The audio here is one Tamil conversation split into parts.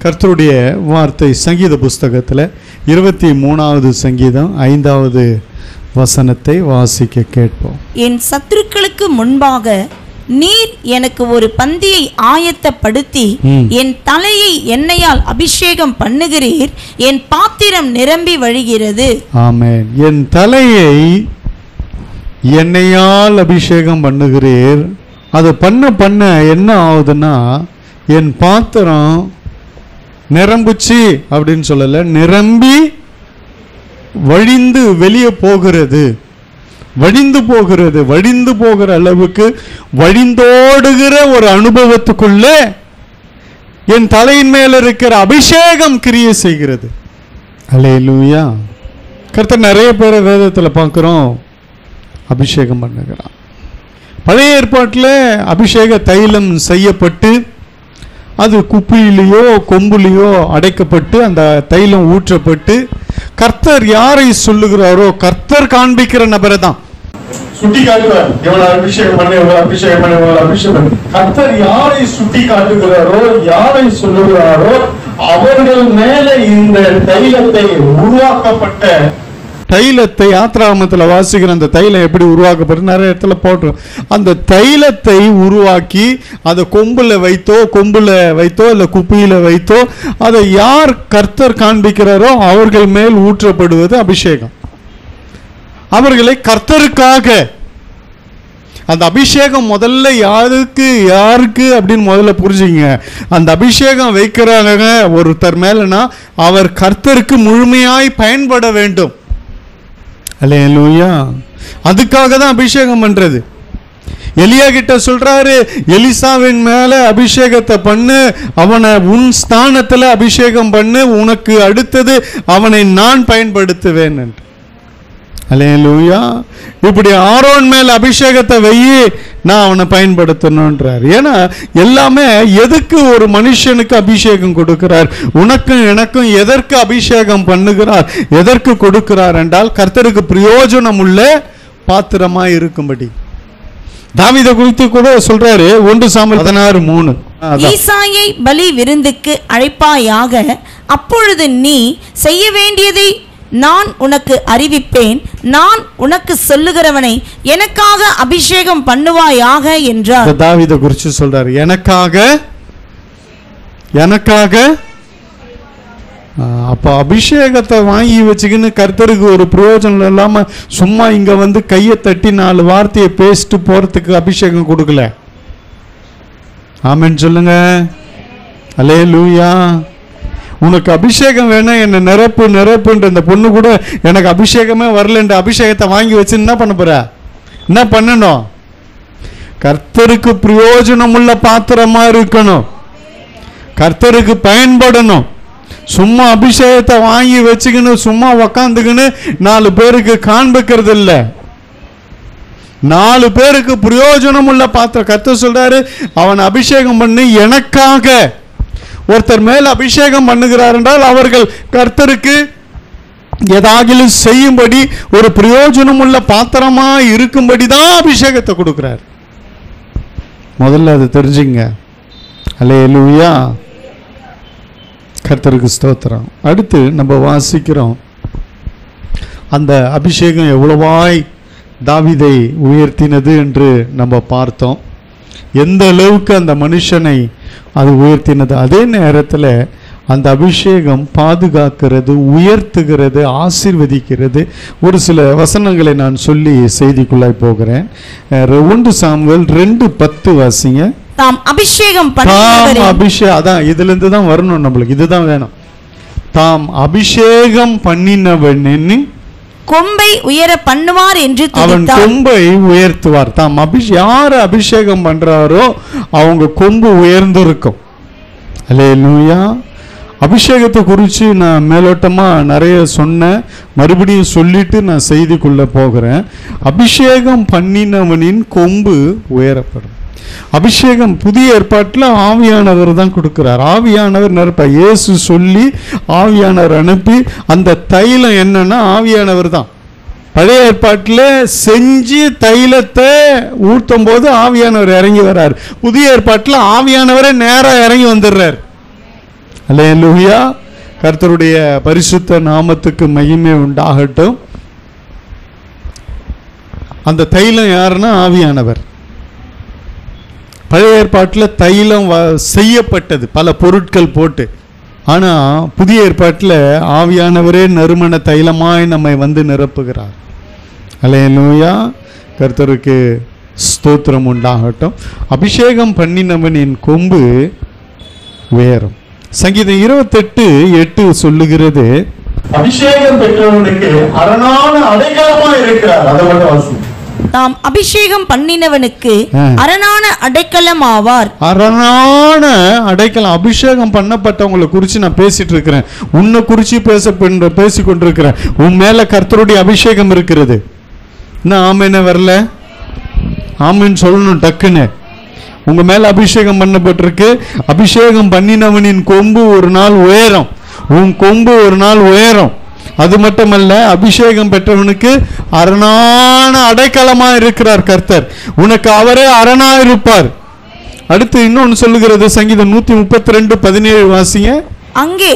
கர்த்தருடைய வார்த்தை சங்கீத புஸ்தகத்தில் 23வது சங்கீதம் 5வது வசனத்தை வாசிக்க கேட்போம். என் சத்துருக்களுக்கு முன்பாக நீர் எனக்கு ஒரு பந்தியை ஆயத்தப்படுத்தி என் தலையை எண்ணெயால் அபிஷேகம் பண்ணுகிறீர், என் பாத்திரம் நிரம்பி வழிகிறது. ஆமென். என் தலையை எண்ணெயால் அபிஷேகம் பண்ணுகிறீர். அது பண்ண என்ன ஆகுதுன்னா, என் பாத்திரம் நிரம்புச்சு அப்படின்னு சொல்லல, நிரம்பி வழிந்து வெளியே போகிறது. வழிந்து போகிற அளவுக்கு வழிந்தோடுகிற ஒரு அனுபவத்துக்குள்ள என் தலையின் மேல இருக்கிற அபிஷேகம் கிரியை செய்கிறது. அல்லேலூயா. கர்த்தர் நிறைய பேரை வேதத்தில் பார்க்கிறோம் அபிஷேகம் பண்ணுகிறான். பழைய ஏற்பாட்டில் அபிஷேக தைலம் செய்யப்பட்டு அது குப்பியிலேயோ கொம்புலேயோ அடைக்கப்பட்டு அந்த தைலம் ஊற்றப்பட்டு கர்த்தர் யாரை சொல்லுகிறாரோ கர்த்தர் காண்பிக்கிற நபரை தான் சுட்டி காட்டுவார். எவ்வளவு அபிஷேகம் பண்ண, எவ்வளவு அபிஷேகம் பண்ண, எவ்வளவு அபிஷேகம் பண்ண. கர்த்தர் யாரை சுட்டி காட்டுகிறாரோ, யாரை சொல்லுகிறாரோ அவர்கள் மேல இந்த தைலத்தை உருவாக்கப்பட்ட தைலத்தை யாத்ராகமத்தில் வாசிக்கிற அந்த தைலம் எப்படி உருவாக்கப்பட்டு நிறைய இடத்துல போட்டுரும். அந்த தைலத்தை உருவாக்கி அதை கொம்புல வைத்தோ இல்லை குப்பியில வைத்தோ அதை யார் கர்த்தர் காண்பிக்கிறாரோ அவர்கள் மேல் ஊற்றப்படுவது அபிஷேகம். அவர்களை கர்த்தருக்காக அந்த அபிஷேகம் முதல்ல யாருக்கு அப்படின்னு முதல்ல புரிஞ்சுங்க. அந்த அபிஷேகம் வைக்கிறாங்க ஒருத்தர் மேலனா அவர் கர்த்தருக்கு முழுமையாய் பயன்பட வேண்டும். அல்லேலூயா. அதுக்காக தான் அபிஷேகம் பண்றது. எலியா கிட்ட சொல்றாரு, எலிசாவின் மேல அபிஷேகத்தை பண்ணு, அவனை உன் ஸ்தானத்துல அபிஷேகம் பண்ணு, உனக்கு அடுத்தது அவனை நான் பயன்படுத்துவேன் என்று. அல்லேலூயா. இப்படி ஆரோன் மேல அபிஷேகத்தை வையி, நான் அவனை பயன்படுத்தணுன்றார். ஏன்னா எல்லாமே எதுக்கு ஒரு மனுஷனுக்கு அபிஷேகம் கொடுக்கிறார், உனக்கும் எனக்கும் எதற்கு அபிஷேகம் பண்ணுகிறார், எதற்கு கொடுக்கிறார் என்றால் கர்த்தருக்கு பிரயோஜனம் உள்ள பாத்திரமா இருக்கும்படி. தாவீதை குறித்து கூட சொல்றாரு 1 சாமுவேல் 16:3, ஈசாயை பலி விருந்துக்கு அழைப்பாயாக, அப்பொழுது நீ செய்ய வேண்டியதை நான் உனக்கு அறிவிப்பேன், நான் உனக்கு சொல்லுகிறவனை எனக்காக அபிஷேகம் பண்ணுவாயாக என்றார். தாவீதை குறித்து சொல்றாரு, எனக்காக. அப்ப அபிஷேகத்தை வாங்கி வச்சுக்கின்னு கர்த்தருக்கு ஒரு பிரயோஜனம் இல்லாம சும்மா இங்க வந்து கையை தட்டி 4 வார்த்தையை பேசிட்டு போறதுக்கு அபிஷேகம் கொடுக்கல. ஆமென் சொல்லுங்க. அல்லேலூயா. உனக்கு அபிஷேகம் வேணும், என்னை நிரப்புன்ற இந்த பொண்ணு கூட எனக்கு அபிஷேகமே வரலன்ற அபிஷேகத்தை வாங்கி வச்சு என்ன பண்ண போற? என்ன பண்ணணும்? கர்த்தருக்கு பிரயோஜனம் உள்ள பாத்திரமா இருக்கணும், கர்த்தருக்கு பயன்படணும். சும்மா அபிஷேகத்தை வாங்கி வச்சுக்கின்னு சும்மா உக்காந்துக்கின்னு 4 பேருக்கு காண்பிக்கிறது இல்லை. 4 பேருக்கு பிரயோஜனம் உள்ள பாத்திரம். கர்த்தர் சொல்றாரு, அவன் அபிஷேகம் பண்ணி எனக்காக. ஒருத்தர் மேல் அபிஷேகம் பண்ணுகிறார் என்றால் அவர்கள் கர்த்தருக்கு ஏதாகிலும் செய்யும்படி ஒரு பிரயோஜனம் உள்ள பாத்திரமா இருக்கும்படி தான் அபிஷேகத்தை கொடுக்கிறார். முதல்ல அது தெரிஞ்சுங்க. அல்லேலூயா. கர்த்தருக்கு ஸ்தோத்திரம். அடுத்து நம்ம வாசிக்கிறோம், அந்த அபிஷேகம் எவ்வளவாய் தாவீதை உயர்த்தினது என்று நம்ம பார்த்தோம். எந்த அளவுக்கு அந்த மனுஷனை அது உயர்த்தினது. அதே நேரத்தில் அந்த அபிஷேகம் பாதுகாக்கிறது, உயர்த்துகிறது, ஆசீர்வதிக்கிறது. ஒரு சில வசனங்களை நான் சொல்லி செய்திக்குள்ளாய் போகிறேன். 1 சாமுவேல் 2:10 வாசிங்க. தாம் அபிஷேகம் அதான் இதுல இருந்து தான் வரணும் நம்மளுக்கு, இதுதான் வேணும். தாம் அபிஷேகம் பண்ணினவன் கொம்பை உயர பண்ணுவார் என்று அவன் கொம்பை உயர்த்துவார். தாம் யார் அபிஷேகம் பண்றாரோ அவங்க கொம்பு உயர்ந்திருக்கும். அல்லேலூயா. அபிஷேகத்தை குறித்து நான் மேலோட்டமா நிறைய சொன்னேன், மறுபடியும் சொல்லிட்டு நான் செய்திக்குள்ள போகிறேன். அபிஷேகம் பண்ணினவனின் கொம்பு உயரப்படும். அபிஷேகம் புதிய ஏற்பாட்டில் ஆவியானவர் தான் கொடுக்கிறார். ஆவியானவர் நிரப்பார். இயேசு சொல்லி ஆவியானவர் அனுப்பி, அந்த தைலம் என்னன்னா ஆவியானவர் தான். பழைய ஏற்பாட்டில் செஞ்சு தைலத்தை ஊற்றும் போது ஆவியானவர் இறங்கி வர்றார். புதிய ஏற்பாட்டில் ஆவியானவரே நேராக இறங்கி வந்துடுறார். அல்லேலூயா. கர்த்தருடைய பரிசுத்த நாமத்துக்கு மகிமை உண்டாகட்டும். அந்த தைலம் யாருன்னா ஆவியானவர். பழைய ஏற்பாட்டில் தைலம் செய்யப்பட்டது பல பொருட்கள் போட்டு. ஆனால் புதிய ஏற்பாட்டில் ஆவியானவரே நறுமண தைலமாய் நம்மை வந்து நிரப்புகிறார். அல்லேலூயா. கர்த்தருக்கு ஸ்தோத்திரம் உண்டாகட்டும். அபிஷேகம் பண்ணினவனின் கொம்பு உயரும். சங்கீதம் 28:8 சொல்லுகிறது, அபிஷேகம் பெற்றவனுக்கு அரணான அடைக்கலமா இருக்கிறார். அதை மட்டும் வாசி. தாம் அபிஷேகம் பண்ணினவனுக்கு அரணான அடைக்கலம் ஆவார். அரணான அடைக்கலம். அபிஷேகம் பண்ணப்பட்டவங்களை குறித்து நான் பேசிட்டு இருக்கிறேன். உன்னை குறித்து பேசி கொண்டிருக்கிறேன். உன் மேல கர்த்தருடைய அபிஷேகம் இருக்கிறது. இன்னும் ஆமேன்னு வரல? ஆமேன்னு சொல்லணும் டக்குன்னு. உங்க மேல அபிஷேகம் பண்ணப்பட்டிருக்கு. அபிஷேகம் பண்ணினவனின் கொம்பு ஒரு நாள் உயரும். உன் கொம்பு ஒரு நாள் உயரும். அது மட்டுமல்ல, அபிஷேகம் பெற்றவனுக்கு அரணான அடைக்கலமா இருக்கிறார் கர்த்தர். உனக்கு அவரே அரணா இருப்பார். அடுத்து இன்னொன்னு சொல்லுகிறது, சங்கீதம் 132:17 வாசிங்க. அங்கே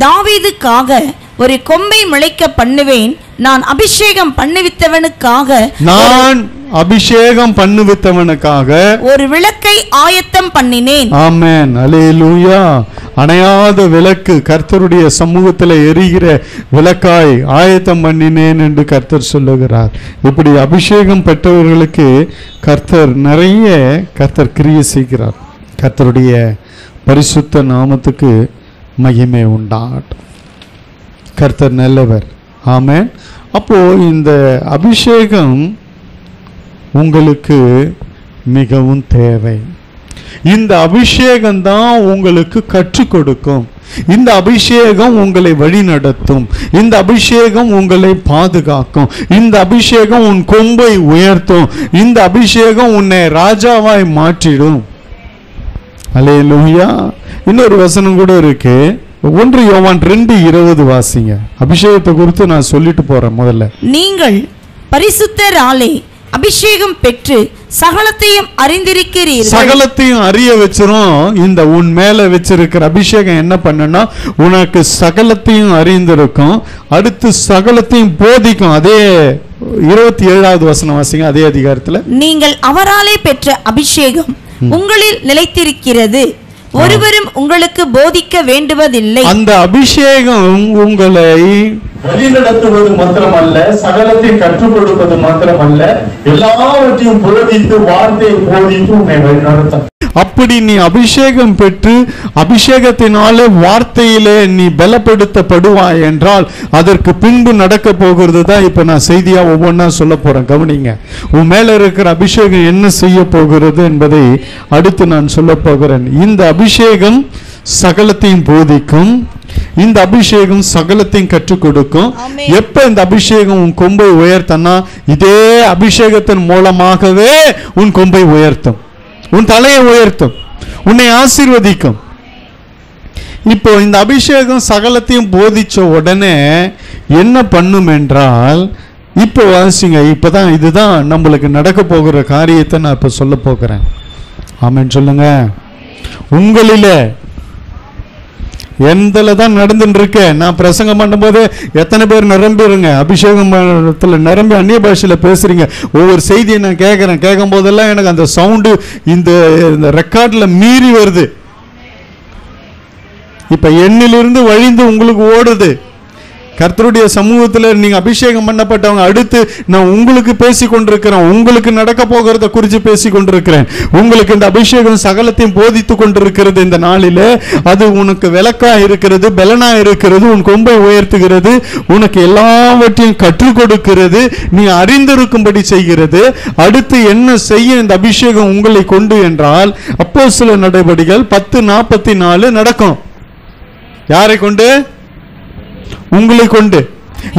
தாவீதுக்காக ஒரு கொம்பை முளைக்க பண்ணுவேன், நான் அபிஷேகம் பண்ணுவித்தவனுக்காக ஒரு விளக்கை ஆயத்தம் பண்ணினேன். ஆமென். அல்லேலூயா. அணையாத விளக்கு, கர்த்தருடைய சமூகத்தில் எரிகிற விளக்காய் ஆயத்தம் பண்ணினேன் என்று கர்த்தர் சொல்லுகிறார். இப்படி அபிஷேகம் பெற்றவர்களுக்கு கர்த்தர் கிரியை செய்கிறார். கர்த்தருடைய பரிசுத்த நாமத்துக்கு மகிமை உண்டாகட்டும். கர்த்தர் நல்லவர். ஆமென். அப்போ இந்த அபிஷேகம் உங்களுக்கு மிகவும் தேவை. இந்த அபிஷேகம் தான் உங்களுக்கு கற்றுக் கொடுக்கும். இந்த அபிஷேகம் உங்களை வழி நடத்தும். இந்த அபிஷேகம் உங்களை பாதுகாக்கும். இந்த அபிஷேகம் உன் கொம்பை உயர்த்தும். இந்த அபிஷேகம் உன்னை ராஜாவாய் மாற்றிடும். அல்லேலூயா. இன்னொரு வசனம் கூட இருக்கு. 1 யோவான் 2:20 வாசிங்க. அபிஷேகத்தை குறித்து நான் சொல்லிட்டு போறேன். முதல்ல, நீங்கள் பரிசுத்தராலே அபிஷேகம் பெற்று சகலத்தையும் அறிந்திருக்கிறீர்கள். சகலத்தையும் அறிய வச்சிரும். இந்த உன் மேல வச்சிருக்கிற அபிஷேகம் என்ன பண்ணுனா, உனக்கு சகலத்தையும் அறிந்திருக்கும். அடுத்து சகலத்தையும் போதிக்கும். அதே 27வது வசனம் வாசிங்க. அதே அதிகாரத்துல, நீங்கள் அவராலே பெற்ற அபிஷேகம் உங்களில் நிலைத்திருக்கிறது, ஒருவரும் உங்களுக்கு போதிக்க வேண்டுவதில்லை. அந்த அபிஷேகம் உங்களை வழிநடத்துவது மாத்திரமல்ல, சகலத்தையும் கற்றுக் கொடுப்பது மாத்திரமல்ல, எல்லாவற்றையும் போதித்து வார்த்தையை போதித்து உன்னை வழிநடத்தும். அப்படி நீ அபிஷேகம் பெற்று அபிஷேகத்தினாலே வார்த்தையிலே நீ பலப்படுத்தப்படுவாய் என்றால், அதற்கு பின்பு நடக்க போகிறது தான் இப்ப நான் செய்தியா ஒவ்வொன்றா சொல்ல போறேன். கவனிங்க. உன் மேல இருக்கிற அபிஷேகம் என்ன செய்ய போகிறது என்பதை அடுத்து நான் சொல்ல போகிறேன். இந்த அபிஷேகம் சகலத்தையும் போதிக்கும். இந்த அபிஷேகம் சகலத்தையும் கற்றுக் கொடுக்கும். எப்ப இந்த அபிஷேகம் உன் கொம்பை உயர்த்தனா, இதே அபிஷேகத்தின் மூலமாகவே உன் கொம்பை உயர்த்தும், உன் தலையை உயர்த்தும், உன்னை ஆசீர்வதிக்கும். இப்போ இந்த அபிஷேகம் சகலத்தையும் போதிச்ச உடனே என்ன பண்ணும் என்றால், இப்போ வாசிங்க. இப்பதான் இதுதான் நம்மளுக்கு நடக்க போகிற காரியத்தை நான் இப்ப சொல்ல போகிறேன். ஆமென் சொல்லுங்க. உங்களிலே எந்தல தான் நடந்துட்டு இருக்க. நான் பிரசங்கம் பண்ணும்போது எத்தனை பேர் நிரம்பிடுங்க, அபிஷேகத்தில் நிரம்பி அந்நிய பாஷையில பேசுறீங்க. ஒவ்வொரு செய்தியை நான் கேட்கும் போதெல்லாம் எனக்கு அந்த சவுண்டு இந்த ரெக்கார்ட்ல மீறி வருது. இப்ப எண்ணிலிருந்து வழிந்து உங்களுக்கு ஓடுது. கர்த்தருடைய சமூகத்தில் நீங்க அபிஷேகம் பண்ணப்பட்டவங்க. அடுத்து நான் உங்களுக்கு பேசி கொண்டிருக்கிறேன். உங்களுக்கு நடக்க போகிறத குறித்து பேசி கொண்டிருக்கிறேன். உங்களுக்கு இந்த அபிஷேகம் சகலத்தையும் போதித்து கொண்டிருக்கிறது. இந்த நாளில அது உனக்கு விளக்கா இருக்கிறது, பலனா இருக்கிறது, உன் கொம்பை உயர்த்துகிறது, உனக்கு எல்லாவற்றையும் கற்றுக் கொடுக்கிறது, நீ அறிந்திருக்கும்படி செய்கிறது. அடுத்து என்ன செய்ய இந்த அபிஷேகம் உங்களை கொண்டு என்றால், அப்போஸ்தலர் நடவடிக்கைகள் 10:44 நடக்கும். யாரை கொண்டு? உங்களை கொண்டு.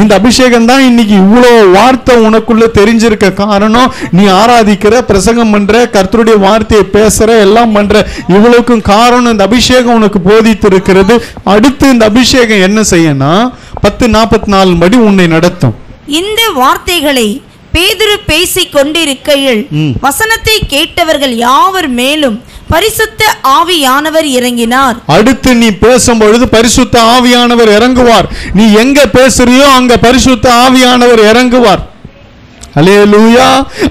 இந்த அபிஷேகம் தான் இன்னைக்கு இவ்வளோ வார்த்தை உனக்குள்ள தெரிஞ்சிருக்க காரணம். நீ ஆராதிக்கிற, பிரசங்கம் பண்ற, கர்த்தருடைய வார்த்தையை பேசுற, எல்லாம் பண்ற, இவ்வளவுக்கும் காரணம் இந்த அபிஷேகம் உனக்கு போதித்து இருக்கிறது. அடுத்து இந்த அபிஷேகம் என்ன செய்யணும்? 10:44 படி உன்னை நடத்தும். இந்த வார்த்தைகளை பேதுரு பேசிக் கொண்டிருக்கையில் வசனத்தை கேட்டவர்கள் யாவர் மேலும் பரிசுத்த ஆவியானவர் இறங்கினார். அடுத்து நீ பேசும் பொழுது பரிசுத்த ஆவியானவர் இறங்குவார். நீ எங்க பேசுறியோ அங்க பரிசுத்த ஆவியானவர் இறங்குவார். அல்லேலூயா.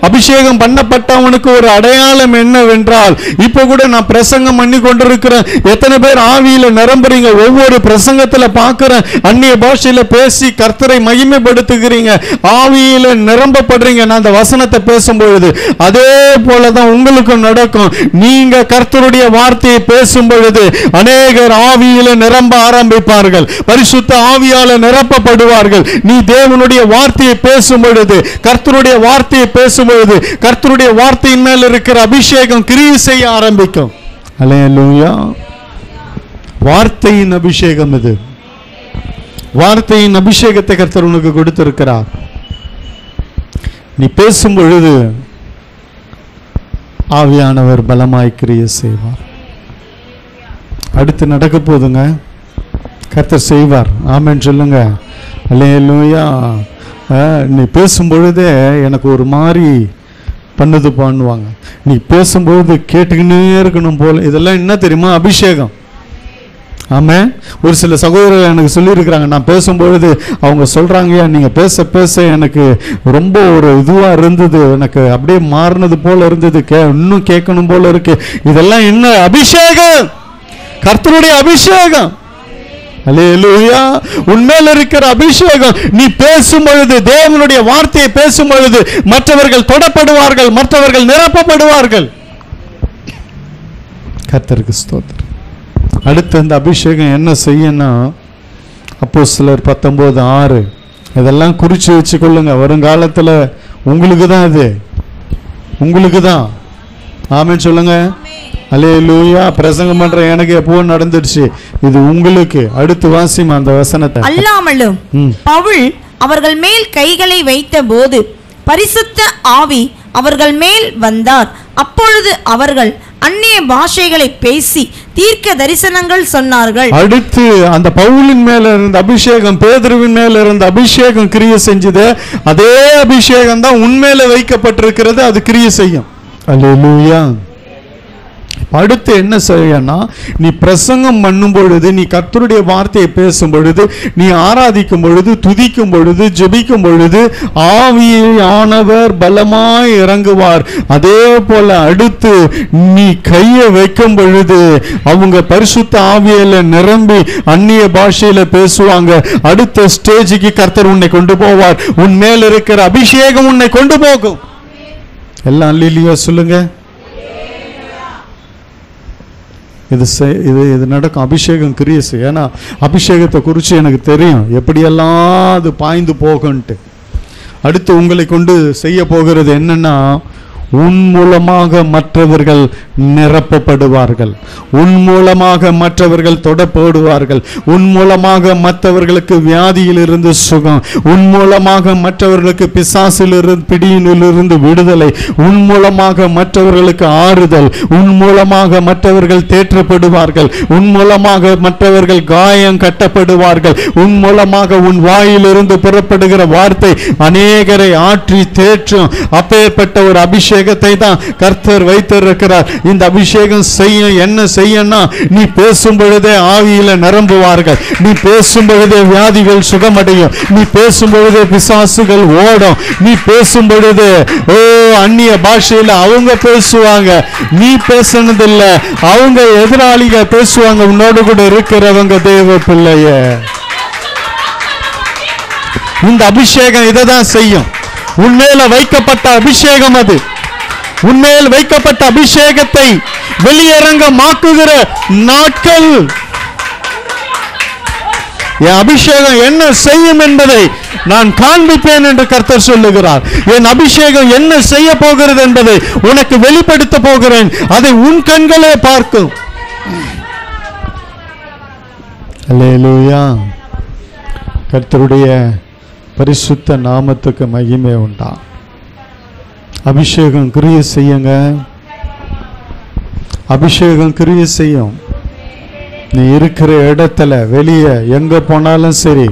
அபிஷேகம் பண்ணப்பட்டவனுக்கு ஒரு அடையாளம் என்னவென்றால், இப்ப கூட நான் பிரசங்கம் பண்ணி கொண்டிருக்கிறேன். எத்தனை பேர் ஆவியில நிரம்புறீங்க? ஒவ்வொரு பிரசங்கத்துல பார்க்கிறேன், அந்நிய பாஷையில பேசி கர்த்தரை மகிமைப்படுத்துகிறீங்க, ஆவியில நிரம்பப்படுறீங்க. நான் அந்த வசனத்தை பேசும் பொழுது அதே போலதான் உங்களுக்கும் நடக்கும். நீங்க கர்த்தருடைய வார்த்தையை பேசும் பொழுது அநேகர் ஆவியில நிரம்ப ஆரம்பிப்பார்கள், பரிசுத்த ஆவியால நிரப்பப்படுவார்கள். நீ தேவனுடைய வார்த்தையை பேசும் பொழுது, கர்த்தருடைய வார்த்தையை பேசும்பொழுது, கர்த்தருடைய வார்த்தையின் மேல் இருக்கிற அபிஷேகம் கிரியை செய்ய ஆரம்பிக்கும். அல்லேலூயா. வார்த்தையின் அபிஷேகம் இது. வார்த்தையின் அபிஷேகத்தை கர்த்தர் உனக்கு கொடுத்திருக்கிறார். நீ பேசும் பொழுது ஆவியானவர் பலமாய் கிரியை செய்வார். அடுத்து நடக்க போதுங்க, கர்த்தர் செய்வார். ஆமென் சொல்லுங்க. அல்லேலூயா. நீ பேசும்பொழுதே எனக்கு ஒரு மாதிரி பண்ணுது பண்ணுவாங்க. நீ பேசும்பொழுது கேட்டுக்கினே இருக்கணும் போல. இதெல்லாம் என்ன தெரியுமா? அபிஷேகம். ஆமாம். ஒரு சில சகோதரர்கள் எனக்கு சொல்லியிருக்கிறாங்க, நான் பேசும்பொழுது அவங்க சொல்கிறாங்க, நீங்கள் பேச பேச எனக்கு ரொம்ப ஒரு இதுவாக இருந்தது, எனக்கு அப்படியே மாறினது போல இருந்தது, இன்னும் கேட்கணும் போல இருக்கு. இதெல்லாம் என்ன? அபிஷேகம், கர்த்தருடைய அபிஷேகம். அல்லேலூயா. உன்மேல் இருக்கிற அபிஷேகம். நீ பேசும் பொழுது, தேவனுடைய வார்த்தையை பேசும் பொழுது மற்றவர்கள் தொடப்படுவார்கள், மற்றவர்கள் நிரப்பப்படுவார்கள். கர்த்தருக்கு ஸ்தோத்திரம். அடுத்து இந்த அபிஷேகம் என்ன செய்யணும்? அப்போஸ்தலர் 19:6 இதெல்லாம் குறிச்சு வச்சுக்கொள்ளுங்க. வருங்காலத்தில் உங்களுக்கு தான், இது உங்களுக்கு தான். ஆமென் சொல்லுங்க. அல்லேலூயா. பிரசங்கம் பண்ற எனக்கு எப்போ நடந்துடுச்சு, இது உங்களுக்கு. அடுத்து வாசிமா அந்த வசனத்தை. அல்லாமலும் பவுல் அவர்கள் மேல் கைகளை வைத்த போது பரிசுத்த ஆவி அவர்கள் மேல் வந்தார். அப்பொழுது அவர்கள் அந்நிய பாஷைகளை பேசி தீர்க்க தரிசனங்கள் சொன்னார்கள். அடுத்து அந்த பவுலின் மேல இருந்த அபிஷேகம், பேதுருவின் மேல இருந்த அபிஷேகம் கிரியை செஞ்சது. அதே அபிஷேகம் தான் உன்மேல வைக்கப்பட்டிருக்கிறது, அது கிரியை செய்யும். அல்லேலூயா. அடுத்து என்ன செய்யனா, நீ பிரசங்கம் பண்ணும் பொழுது, நீ கர்த்தருடைய வார்த்தையை பேசும் பொழுது, நீ ஆராதிக்கும் பொழுது, துதிக்கும் பொழுது, ஜெபிக்கும் பொழுது ஆவியானவர் பலமாய் இறங்குவார். அதே போல அடுத்து நீ கையை வைக்கும் பொழுது அவங்க பரிசுத்த ஆவியில நிரம்பி அந்நிய பாஷையில பேசுவாங்க. அடுத்த ஸ்டேஜுக்கு கர்த்தர் உன்னை கொண்டு போவார். உன் மேல் இருக்கிற அபிஷேகம் உன்னை கொண்டு போகும். எல்லாம் அல்லேலூயா சொல்லுங்க. இது நடக்கும். அபிஷேகம் கிரியை செய்யும். ஏன்னா அபிஷேகத்தை குறித்து எனக்கு தெரியும், எப்படியெல்லாம் அது பாய்ந்து போகும்ட்டு. அடுத்து உங்களை கொண்டு செய்ய போகிறது என்னன்னா, உன் மூலமாக மற்றவர்கள் நிரப்பப்படுவார்கள், உன் மூலமாக மற்றவர்கள் தொடப்படுவார்கள், உன் மூலமாக மற்றவர்களுக்கு வியாதியிலிருந்து சுகம், உன் மூலமாக மற்றவர்களுக்கு பிசாசிலிருந்து பிடியிலிருந்து விடுதலை, உன் மூலமாக மற்றவர்களுக்கு ஆறுதல், உன் மூலமாக மற்றவர்கள் தேற்றப்படுவார்கள், உன் மூலமாக மற்றவர்கள் காயம் கட்டப்படுவார்கள், உன் மூலமாக உன் வாயிலிருந்து புறப்படுகிற வார்த்தை அநேகரை ஆற்றி தேற்றும். அப்பேற்பட்ட ஒரு அபிஷேகத்தை தான் கர்த்தர் வைத்திருக்கிறார். இந்த அபிஷேகம் செய்ய என்ன செய்யனா, நீ பேசும் பொழுதே ஆவியில நிரம்புவார்கள், நீ பேசும் பொழுதே வியாதிகள் சுகமடையும், நீ பேசும் பொழுதே பிசாசுகள் ஓடும், நீ பேசும் பொழுது அந்நிய பாஷையில அவங்க பேசுவாங்க, நீ பேசுனதில்ல, அவங்க எதிராளிக பேசுவாங்க, உன்னோடு கூட இருக்கிறவங்க தேவ பிள்ளைய. இந்த அபிஷேகம் இதை தான் செய்யும். உன்மேல வைக்கப்பட்ட அபிஷேகம், அது உன்மேல் வைக்கப்பட்ட அபிஷேகத்தை வெளியரங்கமாக்குகிற நாட்கள். என் அபிஷேகம் என்ன செய்யும் என்பதை நான் காண்பிப்பேன் என்று கர்த்தர் சொல்லுகிறார். என் அபிஷேகம் என்ன செய்ய போகிறது என்பதை உனக்கு வெளிப்படுத்த போகிறேன். அதை உன் கண்களே பார்க்கும். அல்லேலூயா. கர்த்தருடைய பரிசுத்த நாமத்துக்கு மகிமை உண்டா. அபிஷேகம் கிரியை செய்யுங்க. அபிஷேகம் கிரியை செய்யும். நீ இருக்கிற இடத்துல வெளியே எங்க போனாலும் சரி,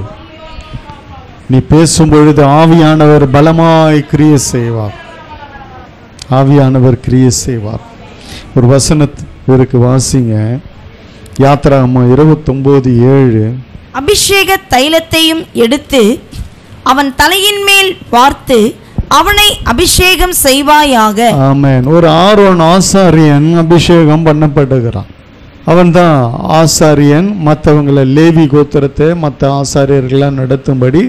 நீ பேசும் பொழுது ஆவியானவர் பலமாய் கிரியை செய்வார். ஆவியானவர் கிரியை செய்வார். ஒரு வசனத்திற்கு வாசிங்க, யாத்திராகமம் 29:7. அபிஷேக தைலத்தையும் எடுத்து அவன் தலையின் மேல் வார்த்து அவனை அபிஷேகம் செய்வாயாக. ஆமென். ஒரு ஆரோன் ஆசாரியன் அபிஷேகம் பண்ணப்படுகிறான். அவன் தான் ஆசாரியன். மற்றவங்களை லேவி கோத்திரத்தை மற்ற ஆசாரியர்களை நடத்தும்படி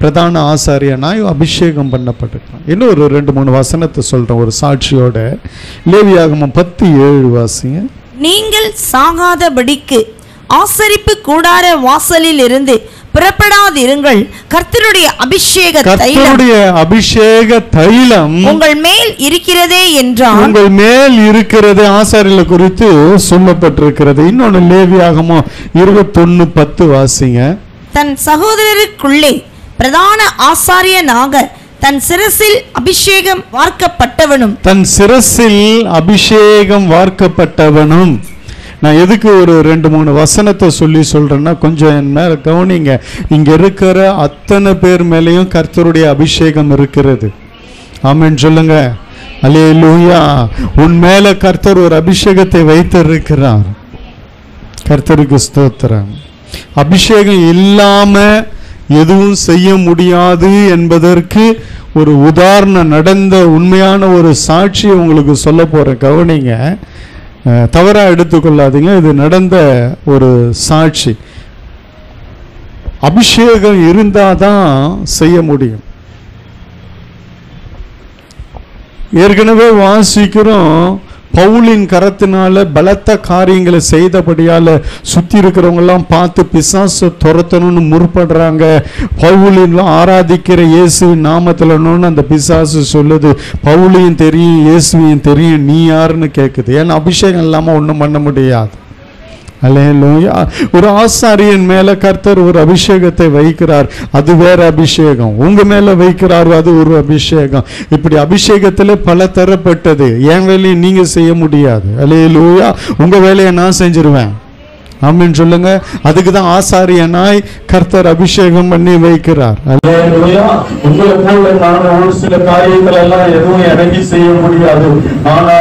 பிரதான ஆசாரியனாய் அபிஷேகம் பண்ணப்பட்டிருக்கான். இன்னொரு 2-3 வசனத்தை சொல்றேன் ஒரு சாட்சியோட. லேவியாகமம் 10:7 வாசிங்க. நீங்கள் சாகாதபடிக்கு ஆசரிப்பு கூடார வாசலில் இருந்து புறப்படாதிருங்கள், கர்த்தருடைய அபிஷேக தைலம் உங்கள் மேல் இருக்கிறதே என்றான். உங்கள் மேல் இருக்கிறது ஆசாரியர்களை குறித்து சொல்லப்பட்டிருக்கிறது. இன்னொன்னு லேவியாகமம் 21:10 வாசிங்க. தன் சகோதரருக்குள்ளே பிரதான ஆசாரியனாக தன் சிரசில் அபிஷேகம் வார்க்கப்பட்டவனும். தன் சிரசில் அபிஷேகம் வார்க்கப்பட்டவனும். நான் எதுக்கு ஒரு 2-3 வசனத்தை சொல்றேன்னா, கொஞ்சம் என் மேல கவனிங்க. இங்க இருக்கிற அத்தனை பேர் மேலேயும் கர்த்தருடைய அபிஷேகம் இருக்கிறது. ஆமென் சொல்லுங்க. அல்லேலூயா. உன் மேல கர்த்தர் ஒரு அபிஷேகத்தை வைத்திருக்கிறார். கர்த்தருக்கு ஸ்தோத்திரம். அபிஷேகம் இல்லாம எதுவும் செய்ய முடியாது என்பதற்கு ஒரு உதாரணம், நடந்த உண்மையான ஒரு சாட்சியை உங்களுக்கு சொல்ல போறேன். கவனிங்க, தவறா எடுத்துக்கொள்ளாதீங்க. இது நடந்த ஒரு சாட்சி. அபிஷேகம் இருந்தாதான் செய்ய முடியும். ஏற்கனவே வாசிக்கிறோம், பவுலின் கரத்தினால பலத்த காரியங்களை செய்தபடியால சுத்தி இருக்கிறவங்க எல்லாம் பார்த்து பிசாசு துரத்தணும்னு முற்படுறாங்க. பவுலின் ஆராதிக்கிற இயேசுவின் நாமத்திலன்னு அந்த பிசாசு சொல்லுது, பவுலியும் தெரியும் இயேசுவையும் தெரியும், நீ யாருன்னு கேட்குது. ஏன்னா அபிஷேகம் இல்லாம ஒன்றும் பண்ண முடியாது. அல்லேலூயா. ஒரு ஆசாரியன் மேல கர்த்தர் ஒரு அபிஷேகத்தை வைக்கிறார், அது வேற அபிஷேகம். உங்க மேல வைக்கிறார், அது ஒரு அபிஷேகம். இப்படி அபிஷேகத்துல பல தரப்பட்டது. என் வேலையை நீங்க செய்ய முடியாது. அல்லேலூயா. உங்க வேலையை நான் செஞ்சிருவேன். ஆமென் சொல்லுங்க. அதுக்கு தான் ஆசாரியனாய் கர்த்தர் அபிஷேகம் பண்ணி வைக்கிறார். அல்லேலூயா. உங்களை போல நான் ஒரு சில காரியங்கள் எல்லாம் எதுவும் இறங்கி செய்ய முடியாது. ஆனா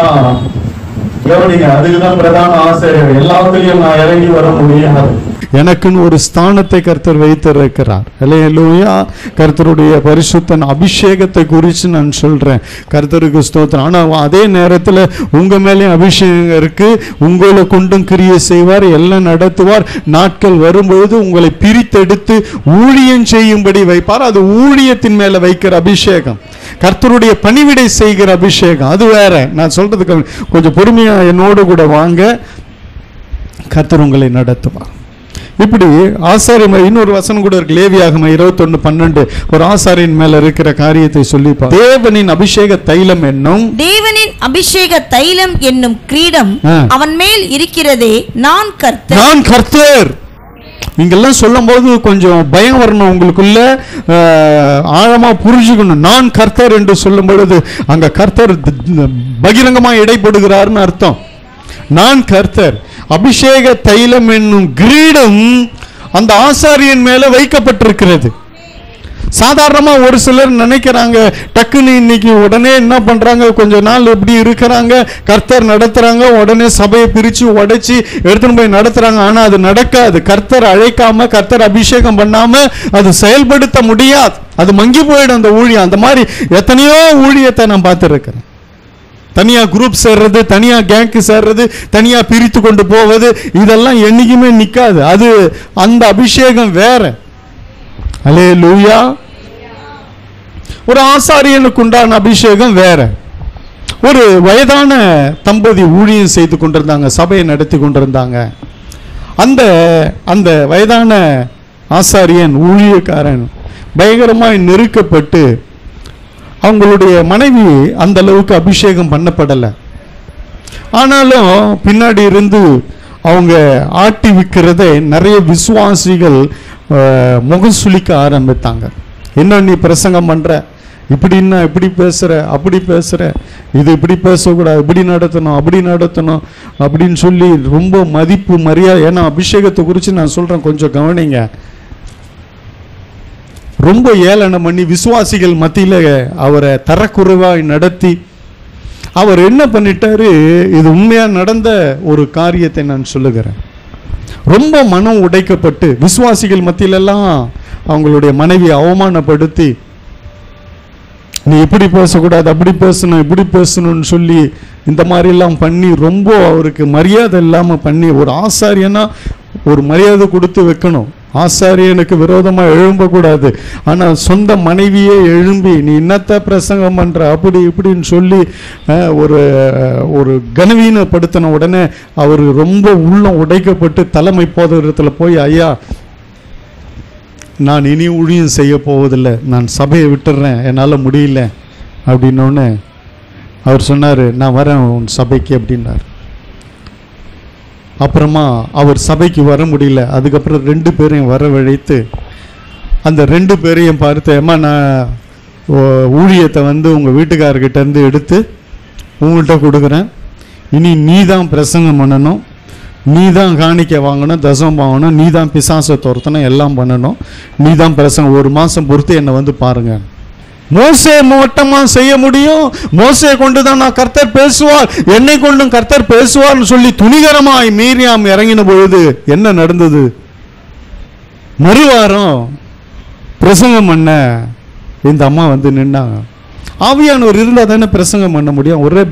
கவனிங்க, அதுக்குதான் பிரதான ஆசிரியர். எல்லாத்துலயும் நான் இறங்கி வர முடியாது. எனக்குன்னு ஒரு ஸ்தானத்தை கர்த்தர் வைத்திருக்கிறார். அல்லேலூயா. கர்த்தருடைய பரிசுத்தன் அபிஷேகத்தை குறித்து நான் சொல்றேன். கர்த்தருக்கு ஸ்தோத்திரம். ஆனா அதே நேரத்தில் உங்க மேலே அபிஷேகம் இருக்கு. உங்களை கொண்டும் கிரியை செய்வார், எல்லாம் நடத்துவார். நாட்கள் வரும்பொழுது உங்களை பிரித்தெடுத்து ஊழியம் செய்யும்படி வைப்பார். அது ஊழியத்தின் மேல வைக்கிற அபிஷேகம், கர்த்தருடைய பணிவிடை செய்கிற அபிஷேகம். அது வேற. நான் சொல்றதுக்கு கொஞ்சம் பொறுமையா என்னோடு கூட வாங்க. கர்த்தர் உங்களை நடத்துவார். இப்படி ஆசாரியன் இன்னொரு வசனம் கூட இருக்கு. லேவியாகமம் 21:12 ஒரு ஆசாரியன் மேல இருக்கிற காரியத்தை சொல்லி, தேவனின் அபிஷேக தைலம் என்னும், தேவனின் அபிஷேக தைலம் என்னும் கிரீடம் அவன் மேல் இருக்கிறதே, நான் கர்த்தர். நான் கர்த்தர். நீங்கெல்லாம் சொல்லும் போது கொஞ்சம் பயம் வரணும் உங்களுக்குள்ள, ஆழமா புரிஞ்சுக்கணும். நான் கர்த்தர் என்று சொல்லும் பொழுது அங்க கர்த்தர் பகிரங்கமா இடைப்படுகிறார்னு அர்த்தம். நான் கர்த்தர். அபிஷேக தைலம் என்னும் கிரீடம் அந்த ஆசாரியன் மேல வைக்கப்பட்டிருக்கிறது. சாதாரணமா ஒரு சிலர் நினைக்கிறாங்க, டக்குன்னு இன்னைக்கு உடனே என்ன பண்றாங்க, கொஞ்ச நாள் எப்படி இருக்கிறாங்க, கர்த்தர் நடத்துறாங்க, உடனே சபையை பிரிச்சு உடைச்சு எடுத்துன்னு போய் நடத்துறாங்க. ஆனா அது நடக்காது. கர்த்தர் அழைக்காம, கர்த்தர் அபிஷேகம் பண்ணாம அது செயல்படுத்த முடியாது. அது மங்கி போயிடும் அந்த ஊழியம். அந்த மாதிரி எத்தனையோ ஊழியத்தை நான் பார்த்துருக்கிறேன். தனியா குரூப் சேர்றது, தனியா கேங்க் சேர்றது, தனியா பிரித்து கொண்டு போவது, இதெல்லாம் என்னைக்குமே நிக்காது. அது அந்த அபிஷேகம் வேற. அல்லேலூயா. ஒரு ஆசாரியனுக்கு உண்டான அபிஷேகம் வேற. ஒரு வயதான தம்பதி ஊழியம் செய்து கொண்டிருந்தாங்க, சபையை நடத்தி கொண்டிருந்தாங்க. அந்த வயதான ஆசாரியன் ஊழியக்காரன் பயங்கரமாய் நெருக்கப்பட்டு அவங்களுடைய மனைவி அந்த அளவுக்கு அபிஷேகம் பண்ணப்படலை. ஆனாலும் பின்னாடி இருந்து அவங்க ஆட்டி விற்கிறதை நிறைய விசுவாசிகள் முகம் சுளிக்க ஆரம்பித்தாங்க. என்ன நீ பிரசங்கம் பண்ற, இப்படின்னா இப்படி பேசுற, அப்படி பேசுற, இது இப்படி பேசக்கூடாது, இப்படி நடத்தணும், அப்படி நடத்தணும் அப்படின்னு சொல்லி ரொம்ப மதிப்பு மரியாதை. ஏன்னா அபிஷேகத்தை குறித்து நான் சொல்றேன், கொஞ்சம் கவனிங்க. ரொம்ப ஏளனம் பண்ணி விசுவாசிகள் மத்தியில் அவரை தரக்குறைவாய் நடத்தி அவர் என்ன பண்ணிட்டாரு, இது உண்மையா நடந்த ஒரு காரியத்தை நான் சொல்லுகிறேன். ரொம்ப மனம் உடைக்கப்பட்டு விசுவாசிகள் மத்தியிலெல்லாம் அவங்களுடைய மனைவியை அவமானப்படுத்தி, நீ இப்படி பேசக்கூடாது, அப்படி பேசணும், இப்படி பேசணும்னு சொல்லி இந்த மாதிரிலாம் பண்ணி ரொம்ப அவருக்கு மரியாதை இல்லாமல் பண்ணி, ஒரு ஆசாரியனா ஒரு மரியாதை கொடுத்து வைக்கணும், ஆசாரியனுக்கு விரோதமாக எழும்பக்கூடாது. ஆனால் சொந்த மனைவியே எழும்பி நீ என்னத்த பிரசங்கம் பண்ணுற அப்படி இப்படின்னு சொல்லி ஒரு ஒரு கனவீனப்படுத்தின உடனே அவர் ரொம்ப உள்ளம் உடைக்கப்பட்டு தலைமை போதகத்தில் போய், ஐயா நான் இனி ஊழியம் செய்ய போவதில்லை, நான் சபையை விட்டுறேன், என்னால் முடியல அப்படின்னோடனே அவர் சொன்னார், நான் வரேன் உன் சபைக்கு அப்படின்னார். அப்புறமா அவர் சபைக்கு வர முடியல. அதுக்கப்புறம் 2 பேரையும் வரவழைத்து அந்த 2 பேரையும் பார்த்து, அம்மா நான் ஊழியத்தை உங்கள் வீட்டுக்காரர்கிட்டேருந்து எடுத்து உங்கள்கிட்ட கொடுக்குறேன், இனி நீ தான் பிரசங்கம் பண்ணணும், நீ தான் காணிக்கை வாங்கணும், தசம் வாங்கணும், நீ தான் பிசாசை துரத்தணும், எல்லாம் பண்ணணும், நீ தான் பிரசங்கம், 1 மாதம் பொறுத்து என்னை பாருங்க. மோசே மட்டமா செய்ய முடியும், மோசே கொண்டு தான் நான் கர்த்தர் பேசுவார், என்னை கொண்டும் கர்த்தர் பேசுவார்னு சொல்லி துணிகரமாய் மீரியாம் இறங்கின பொழுது என்ன நடந்தது? மறுவாரம் பிரசங்கம் பண்ண இந்த அம்மா நின்னாங்க. ஆவியானவர் இருந்தா தானே பிரசங்கம் பண்ண முடியும். ஒரே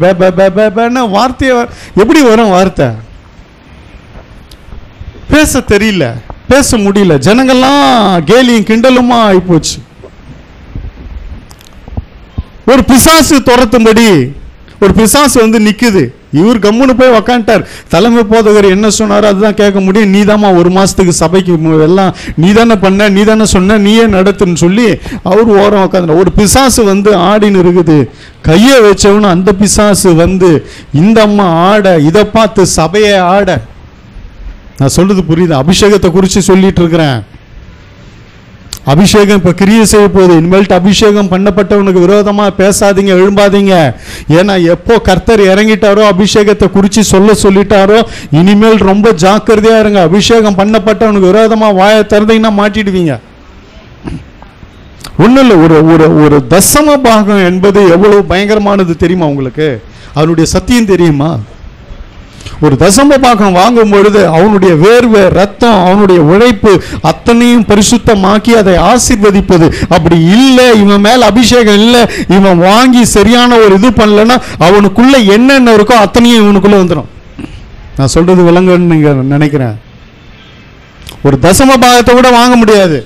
வார்த்தைய எப்படி வரும்? வார்த்தை பேச தெரியல, பேச முடியல. ஜனங்கள்லாம் கேலியும் கிண்டலுமா ஆயிப்போச்சு. ஒரு பிசாசு துரத்தும்படி ஒரு பிசாசு நிக்குது. இவர் கம்முன்னு போய் உக்காண்டார். தலைமை போதகர் என்ன சொன்னாரோ அதுதான் கேட்க முடியும். நீதாம்மா 1 மாசத்துக்கு சபைக்கு எல்லாம் நீ தானே பண்ண, நீ தானே சொன்ன, நீயே நடத்துன்னு சொல்லி அவர் ஓரம் உட்காந்து. ஒரு பிசாசு ஆடின்னு இருக்குது. கையை வச்சவனு அந்த பிசாசு இந்த அம்மா ஆட, இதை பார்த்து சபையை ஆட. நான் சொல்றது புரியுது? அபிஷேகத்தை குறித்து சொல்லிட்டு இருக்கிறேன். அபிஷேகம் இப்ப கிரியை செய்ய போகுது. இனிமேல்ட்டு அபிஷேகம் பண்ணப்பட்டவனுக்கு விரோதமா பேசாதீங்க, எழும்பாதீங்க. ஏன்னா எப்போ கர்த்தர் இறங்கிட்டாரோ, அபிஷேகத்தை குறித்து சொல்லிட்டாரோ, இனிமேல் ரொம்ப ஜாக்கிரதையா இருங்க. அபிஷேகம் பண்ணப்பட்டவனுக்கு விரோதமா வாயை திறந்தீங்கன்னா மாட்டிடுவீங்க. ஒன்றும் இல்லை, ஒரு தசம பாகம் என்பது எவ்வளவு பயங்கரமானது தெரியுமா உங்களுக்கு? அவனுடைய சத்தியம் தெரியுமா? ஒரு தசம பாகம் வாங்கும் பொழுது அவனுடைய வேர்வை, ரத்தம், அவனுடைய உழைப்பு அத்தனையும் பரிசுத்தமாக்கி அதை ஆசீர்வதிப்பது. அப்படி இல்லை, இவன் மேல் அபிஷேகம் இல்லை, இவன் வாங்கி சரியான ஒரு இது பண்ணலன்னா அவனுக்குள்ள என்னென்ன இருக்கோ அத்தனையும் இவனுக்குள்ள வந்துடும். நான் சொல்றது விளங்குன்னு நீங்க நினைக்கிறேன். ஒரு தசம பாகத்தை கூட வாங்க முடியாது,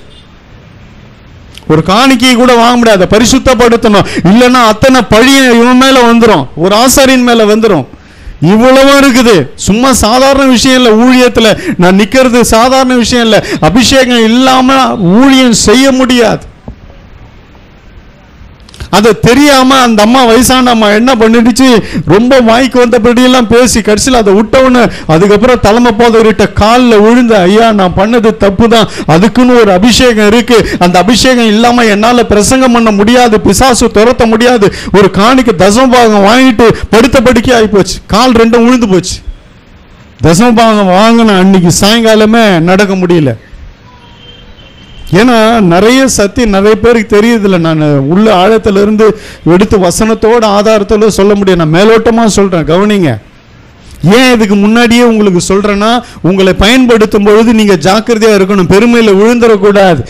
ஒரு காணிக்கையை கூட வாங்க முடியாது. பரிசுத்தப்படுத்தணும், இல்லைன்னா அத்தனை பழிய இவன் மேல வந்துடும், ஒரு ஆசாரியின் மேல வந்துடும். இவ்வளவும் இருக்குது. சும்மா சாதாரண விஷயம் இல்லை. ஊழியத்துல நான் நிக்கிறது சாதாரண விஷயம் இல்லை. அபிஷேகம் இல்லாம ஊழியம் செய்ய முடியாது. அதை தெரியாம அந்த அம்மா, வயசான அம்மா என்ன பண்ணிடுச்சு, ரொம்ப வாய்க்கு வந்தபடியெல்லாம் பேசி கடைசியில் அதை விட்டவுன்னு அதுக்கப்புறம் தலைமை போதவர்கிட்ட காலில் விழுந்த, ஐயா நான் பண்ணது தப்பு தான், அதுக்குன்னு ஒரு அபிஷேகம் இருக்கு, அந்த அபிஷேகம் இல்லாம என்னால் பிரசங்கம் பண்ண முடியாது, பிசாசு துரத்த முடியாது, ஒரு காணிக்கு தசமபாகம் வாங்கிட்டு படுத்தபடிக்கே ஆகிப்போச்சு. கால் 2 விழுந்து போச்சு. தசமபாகம் வாங்கின அன்னைக்கு சாயங்காலமே நடக்க முடியல. ஏன்னா நிறைய சத்தியம் நிறைய பேருக்கு தெரியுதில்ல. நான் உள்ள ஆழத்திலிருந்து எடுத்து வசனத்தோட ஆதாரத்தோட சொல்ல முடியும். நான் மேலோட்டமாக சொல்றேன், கவனிங்க. ஏன் இதுக்கு முன்னாடியே உங்களுக்கு சொல்றேன்னா, உங்களை பயன்படுத்தும் பொழுது நீங்க ஜாக்கிரதையா இருக்கணும், பெருமையில விழுந்துடக்கூடாது.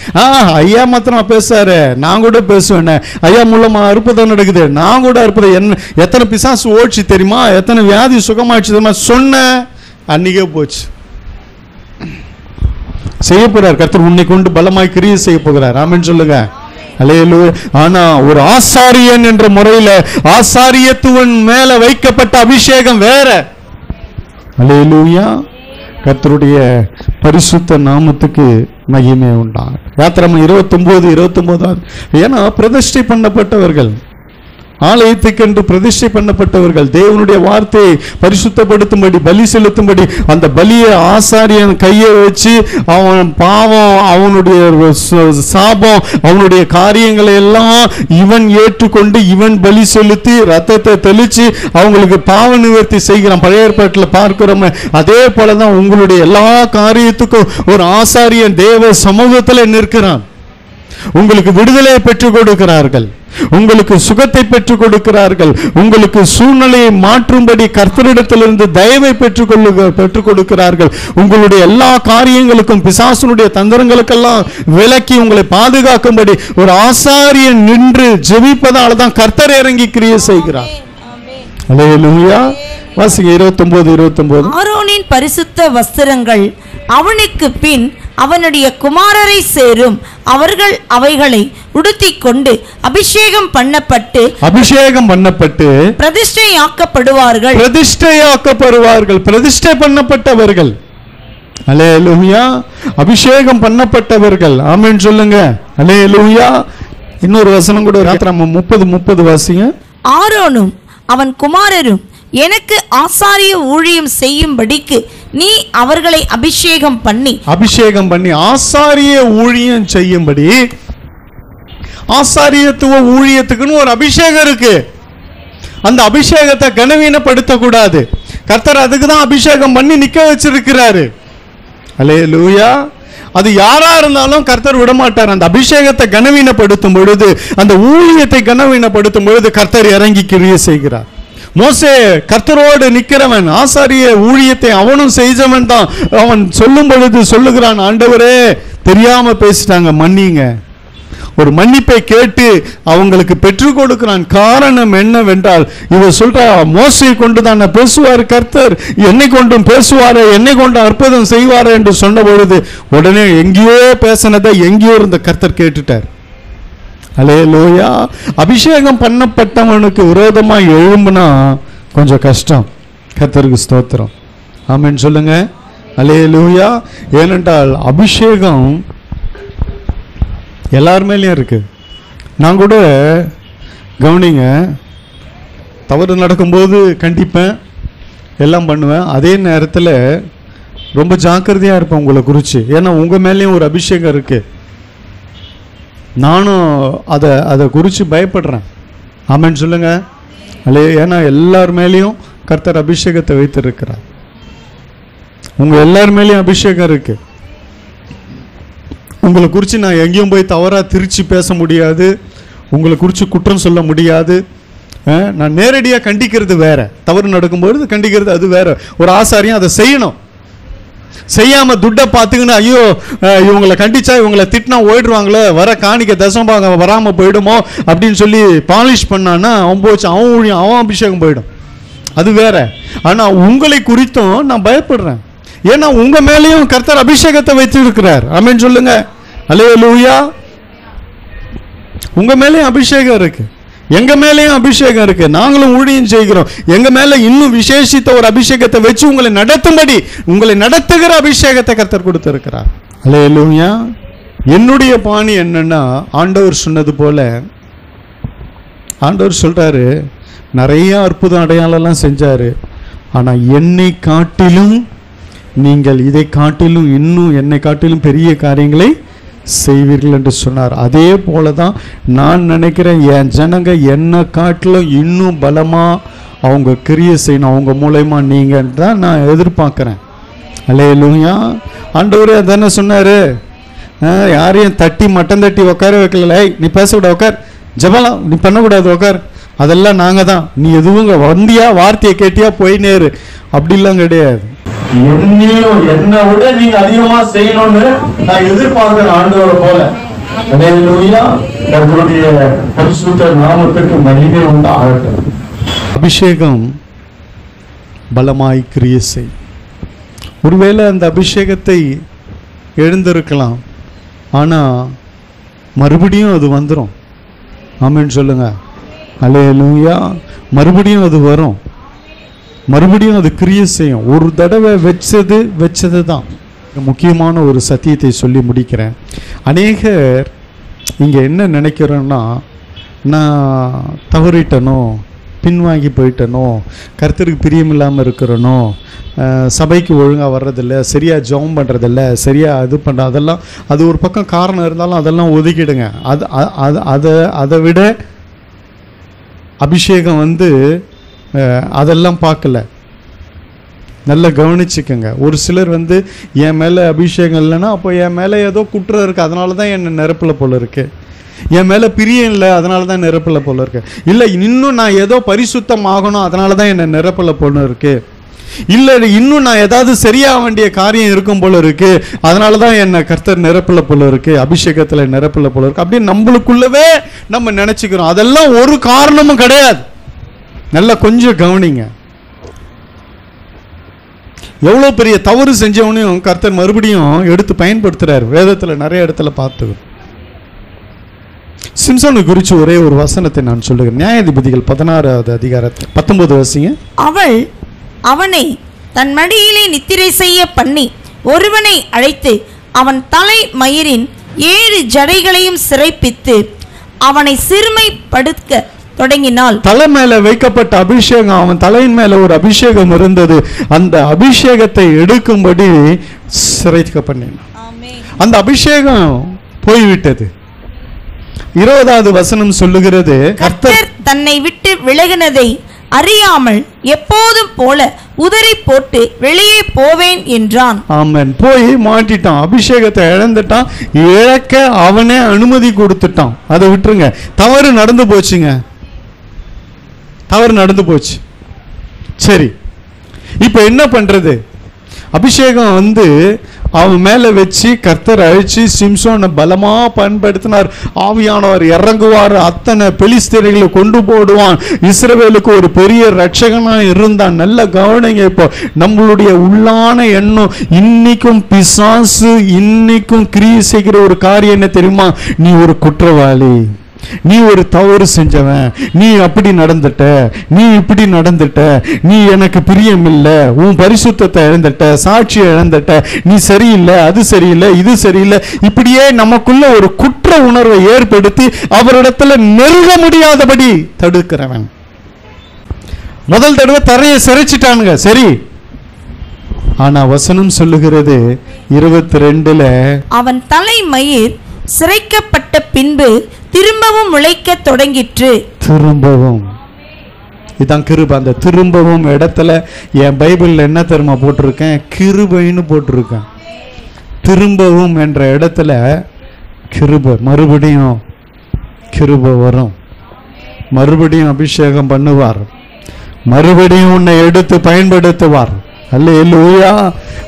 ஐயா மாத்திரம் பேசாரு, நான் கூட பேசுவேன், ஐயா மூலமா அற்புதம் நடக்குது, நான் கூட அற்புதம், என்ன எத்தனை பிசாசு ஓடிச்சு தெரியுமா, எத்தனை வியாதி சுகமாச்சு தெரியுமா, சொன்ன அன்னைக்கே போச்சு. செய்ய போறார் கர்த்தர், உன்னை கொண்டு பலமாய் கிரியை செய்ய போகிறார். ஆமென் சொல்லுங்க. அல்லேலூயா. ஆனா ஒரு ஆசாரியன் என்ற முறையில ஆசாரியத்துவன் மேல வைக்கப்பட்ட அபிஷேகம் வேற. அல்லேலூயா. கர்த்தருடைய பரிசுத்த நாமத்துக்கு மகிமை உண்டாகும். யாத்திராகமம் 29:29. ஏன்னா பிரதிஷ்டை பண்ணப்பட்டவர்கள் ஆலயத்துக்கென்று பிரதிஷ்டை பண்ணப்பட்டவர்கள். தேவனுடைய வார்த்தையை பரிசுத்தப்படுத்தும்படி, பலி செலுத்தும்படி அந்த பலியை ஆசாரியன் கையை வச்சு அவன் பாவம், அவனுடைய சாபம், அவனுடைய காரியங்களை எல்லாம் இவன் ஏற்றுக்கொண்டு இவன் பலி செலுத்தி ரத்தத்தை தெளிச்சு அவங்களுக்கு பாவ நிவர்த்தி செய்கிறான். பழைய ஏற்பாட்டில் பார்க்கிறோம். அதே போலதான் உங்களுடைய எல்லா காரியத்துக்கும் ஒரு ஆசாரியன் தேவ சமூகத்தில் நிற்கிறான். உங்களுக்கு விடுதலையை பெற்றுக் கொடுக்கிறார்கள், உங்களுக்கு சுகத்தை பெற்றுக் கொடுக்கிறார்கள், உங்களுக்கு சூழ்நிலையை மாற்றும்படி கர்த்தரிடத்திலிருந்து தயவை பெற்றுக் கொடுக்கிறார்கள். உங்களுடைய எல்லா காரியங்களுக்கும் பிசாசுனுடைய தந்திரங்களுக்கெல்லாம் விலக்கி உங்களை பாதுகாக்கும்படி ஒரு ஆசாரியன் நின்று ஜெபிப்பதால தான் கர்த்தர் இறங்கி கிரியை செய்கிறார். அல்லேலூயா. வாசிங்க 29. ஆரோனின் பரிசுத்த வஸ்திரங்கள் அவனுக்கு பின் அவனுடைய குமாரரை சேரும். அவர்கள் அவைகளை உடுத்திக் கொண்டு அபிஷேகம் பண்ணப்பட்டு பிரதிஷ்டையாக்கப்படுவார்கள். பிரதிஷ்டை பண்ணப்பட்டவர்கள். அல்லேலூயா. அபிஷேகம் பண்ணப்பட்டவர்கள். ஆமென் சொல்லுங்க. அல்லேலூயா. இன்னொரு வசனம் கூட 30 வாசிங்க. ஆரோனும் அவன் குமாரரும் எனக்கு ஆசாரிய ஊழியம் செய்யும்படிக்கு நீ அவர்களை அபிஷேகம் பண்ணி ஆசாரிய ஊழியம் செய்யும்படி. ஆசாரியத்துவ ஊழியத்துக்குன்னு ஒரு அபிஷேகம் இருக்கு. அந்த அபிஷேகத்தை கனவீனப்படுத்த கூடாது. கர்த்தர் அதுக்கு தான் அபிஷேகம் பண்ணி நிக்க வச்சிருக்கிறாரு. அல்லேலூயா. அது யாரா இருந்தாலும் கர்த்தர் விடமாட்டார். அந்த அபிஷேகத்தை கனவீனப்படுத்தும் பொழுது, அந்த ஊழியத்தை கனவீனப்படுத்தும் பொழுது கர்த்தர் இறங்கி கிரியை செய்கிறார். மோசே கர்த்தரோடு நிற்கிறவன், ஆசாரிய ஊழியத்தை அவனும் செய்தவன் தான். அவன் சொல்லும் பொழுது சொல்லுகிறான், ஆண்டவரே தெரியாம பேசிட்டாங்க, மன்னிங்க. ஒரு மன்னிப்பை கேட்டு அவங்களுக்கு பெற்றுக் கொடுக்கிறான். காரணம் என்னவென்றால், இவர் சொல்ற மோசையை கொண்டு தான் பேசுவார் கர்த்தர், என்னை கொண்டும் பேசுவாரு, என்னை கொண்டு அற்புதம் செய்வாரு என்று சொன்ன பொழுது உடனே எங்கேயோ பேசினதை எங்கேயோ இருந்த கர்த்தர் கேட்டுட்டார். அல்லேலூயா. அபிஷேகம் பண்ணப்பட்டவனுக்கு விரோதமா எழும்புனா கொஞ்சம் கஷ்டம். கர்த்தருக்கு ஸ்தோத்திரம். ஆமென் சொல்லுங்க. அல்லேலூயா. ஏனென்றால் அபிஷேகம் எல்லார் மேலேயும் இருக்கு. நான் கூட கவனிங்க, தவறு நடக்கும்போது கண்டிப்பேன், எல்லாம் பண்ணுவேன். அதே நேரத்தில் ரொம்ப ஜாக்கிரதையாக இருப்பேன் உங்களை குறித்து. ஏன்னா உங்கள் மேலேயும் ஒரு அபிஷேகம் இருக்கு. நானும் அதை குறித்து பயப்படுறேன். ஆமென் சொல்லுங்க. ஏன்னா எல்லார் மேலேயும் கர்த்தர் அபிஷேகத்தை வைத்திருக்கிறார். உங்கள் எல்லார் மேலேயும் அபிஷேகம் இருக்கு. உங்களை குறித்து நான் எங்கேயும் போய் தவறாக திருச்சி பேச முடியாது, உங்களை குறித்து குற்றம் சொல்ல முடியாது. நான் நேரடியாக கண்டிக்கிறது வேற, தவறு நடக்கும்போது கண்டிக்கிறது அது வேற. ஒரு ஆசாரியம் அதை செய்யணும். செய்யாம துட்டை பார்த்துக்கின்னு ஐயோ இவங்களை கண்டிச்சா இவங்களை திட்டினா ஓயிடுவாங்களே, வர காணிக்க தசமபாகம் வராம போயிடுமோ அப்படின்னு சொல்லி பாலிஷ் பண்ணான்னா அவன் போச்சு, அவன் அபிஷேகம் போயிடும். அது வேற. ஆனா உங்களை குறித்தும் நான் பயப்படுறேன். ஏன்னா உங்க மேலேயும் கர்த்தர் அபிஷேகத்தை வைத்திருக்கிறார். ஆமென் சொல்லுங்க. அல்லேலூயா. உங்க மேலேயும் அபிஷேகம் இருக்கு, எங்க மேலேயும் அபிஷேகம் இருக்கு. நாங்களும் ஊழியம் செய்கிறோம். எங்க மேல இன்னும் விசேஷித்த ஒரு அபிஷேகத்தை வச்சு உங்களை நடத்தும்படி, உங்களை நடத்துகிற அபிஷேகத்தை கர்த்தர் கொடுத்திருக்கிறார். அல்லேலூயா. என்னுடைய பாணி என்னன்னா, ஆண்டவர் சொன்னது போல, ஆண்டவர் சொல்றாரு நிறைய அற்புதம் அடையாளம்லாம் செஞ்சாரு. ஆனா என்னை காட்டிலும் நீங்கள் இதை காட்டிலும் இன்னும் என்னை காட்டிலும் பெரிய காரியங்களை செய்வீர்கள் என்று சொன்னார். அதே போல தான் நான் நினைக்கிறேன், என் ஜனங்க என்னை காட்டிலும் இன்னும் பலமாக அவங்க கிரியை செய்யணும், அவங்க மூலயமா நீங்கள் தான் நான் எதிர்பார்க்குறேன். அல்லேலூயா. ஆண்டவரே அதானே சொன்னார், யாரையும் தட்டி மட்டம் தட்டி உட்கார வைக்கல. நீ பேசக்கூட உட்கார், ஜபலாம் நீ பண்ணக்கூடாது உட்கார், அதெல்லாம் நாங்கள் தான், நீ எதுவும் வந்தியா வார்த்தையை கேட்டியா போய் நேரு, அப்படிலாம் கிடையாது. என்னை விட நீங்க அதிகமா செய்யணும்னு நான் எதிர்பார்க்கிறேன் ஆண்டவரை போல. கர்த்தருடைய பரிசுத்த நாமத்துக்கு மகிமை உண்டாகட்டும். அபிஷேகம் பலமாய் கிரியை செய். ஒருவேளை அந்த அபிஷேகத்தை எழுந்திருக்கலாம், ஆனா மறுபடியும் அது வந்துடும். ஆமென் சொல்லுங்க. அல்லேலூயா. மறுபடியும் அது வரும், மறுபடியும் அது கிரியை செய்யும். ஒரு தடவை வச்சது தான். முக்கியமான ஒரு சத்தியத்தை சொல்லி முடிக்கிறேன். அநேகர் இங்கே என்ன நினைக்கிறோன்னா, நான் தவறிட்டனோ, பின்வாங்கி போயிட்டனோ, கர்த்தருக்கு பிரியமில்லாமல் இருக்கிறனோ, சபைக்கு ஒழுங்காக வர்றதில்ல, சரியாக ஜெபம் பண்ணுறதில்ல, சரியாக இது பண்ணுற, அதெல்லாம் அது ஒரு பக்கம் காரணம் இருந்தாலும் அதெல்லாம் ஒதுக்கிடுங்க. அதை விட அபிஷேகம் அதெல்லாம் பார்க்கல. நல்லா கவனிச்சுக்கோங்க. ஒரு சிலர் என் மேலே அபிஷேகம் இல்லைன்னா அப்போ என் மேலே ஏதோ குற்றம் இருக்குது, அதனால தான் என்னை நிரப்பலை போல இருக்குது. என் மேலே பிரியம் இல்லை, அதனால தான் நிரப்பலை போல இருக்கு. இல்லை இன்னும் நான் ஏதோ பரிசுத்தம் ஆகணும், அதனால தான் என்னை நிரப்பலை போல இருக்கு. இல்லை இன்னும் நான் ஏதாவது சரியாக வேண்டிய காரியம் இருக்கும் போல இருக்கு, அதனால தான் என்னை கர்த்தர் நிரப்பலை போல இருக்கு, அபிஷேகத்தில் நிரப்பலை போல இருக்கு அப்படின்னு நம்மளுக்குள்ளவே நம்ம நினச்சிக்கிறோம். அதெல்லாம் ஒரு காரணமும் கிடையாது. நல்லா கொஞ்சம் கவனிங்க. எவ்வளோ பெரிய தவறு செஞ்சவனையும் கர்த்தர் மறுபடியும் எடுத்து பயன்படுத்துகிறார். வேதத்தில் நிறைய இடத்துல பார்த்துக்கிறோம். சிம்சோனை குறித்து ஒரே ஒரு வசனத்தை நான் சொல்லுகிறேன். நியாயாதிபதிகள் 16வது அதிகாரத்தில் 19 வசனங்க. அவள் அவனை தன் மடியிலே நித்திரை செய்ய பண்ணி ஒருவனை அழைத்து அவன் தலை மயிரின் 7 ஜடைகளையும் சிறைப்பித்து அவனை சிறுமைப்படுத்த தொடங்கினாள். தலை மேல வைக்கப்பட்ட அபிஷேகம், அவன் தலையின் மேல ஒரு அபிஷேகம் இருந்தது, அந்த அபிஷேகத்தை எடுக்கும்படி சிறைக்க பண்ணினான். அந்த அபிஷேகம் போய்விட்டது. 20வது வசனம் சொல்லுகிறது, கர்த்தர் தன்னை விட்டு விலகினதை அறியாமல் எப்போதும் போல உதறி போட்டு வெளியே போவேன் என்றான். ஆமென். போய் மாட்டிட்டான், அபிஷேகத்தை இழந்துட்டான், இழக்க அவனே அனுமதி கொடுத்துட்டான். அதை விட்டுருங்க. தவறு நடந்து போச்சுங்க, தவறு நடந்து போச்சு. சரி, இப்ப என்ன பண்றது? அபிஷேகம் அவன் மேல வச்சு கர்த்தர் அழிச்சு சிம்சோனை பலமா பயன்படுத்தினார். ஆவியானவர் இறங்குவார், அத்தனை பெலிஸ்தீனர்களை கொண்டு போடுவான், இஸ்ரவேலுக்கு ஒரு பெரிய ரட்சகனா இருந்தான். நல்ல கவனிங்க. இப்போ நம்மளுடைய உள்ளான எண்ணம், இன்னைக்கும் பிசாசு இன்னைக்கும் கிரியை செய்கிற ஒரு காரியம் என்ன தெரியுமா? நீ ஒரு குற்றவாளி, நீ ஒரு தவறு செஞ்சவன், நீ அப்படி நடந்துட்ட, நீ இப்படி நடந்துட்ட, நீ எனக்கு பிரியம் இல்லை, உன் பரிசுத்தத்தை இழந்துட்ட, சாட்சியை இழந்துட்ட, நீ சரியில்லை, அது சரியில்லை, இது சரியில்லை, இப்படியே நமக்குள்ள ஒரு குற்ற உணர்வை ஏற்படுத்தி அவரிடத்துல நெருங்க முடியாதபடி தடுக்கிறவன். முதல் தடவை தரையை சிறைச்சிட்டானுங்க, சரி. ஆனா வசனம் சொல்லுகிறது 22ல, அவன் தலை மயிர் சிறைக்கப்பட்ட பின்பு திரும்பவும் முளைக்க தொடங்கிற்று. திரும்பவும், இதான் கிருபை. அந்த திரும்பவும் இடத்துல என் பைபிள்ல என்ன தெரியுமா போட்டிருக்கேன்? கிருபைன்னு போட்டிருக்கேன். திரும்பவும் என்ற இடத்துல கிருபை, மறுபடியும் கிருபை வரும், மறுபடியும் அபிஷேகம் பண்ணுவார், மறுபடியும் உன்னை எடுத்து பயன்படுத்துவார். அல்லேலூயா,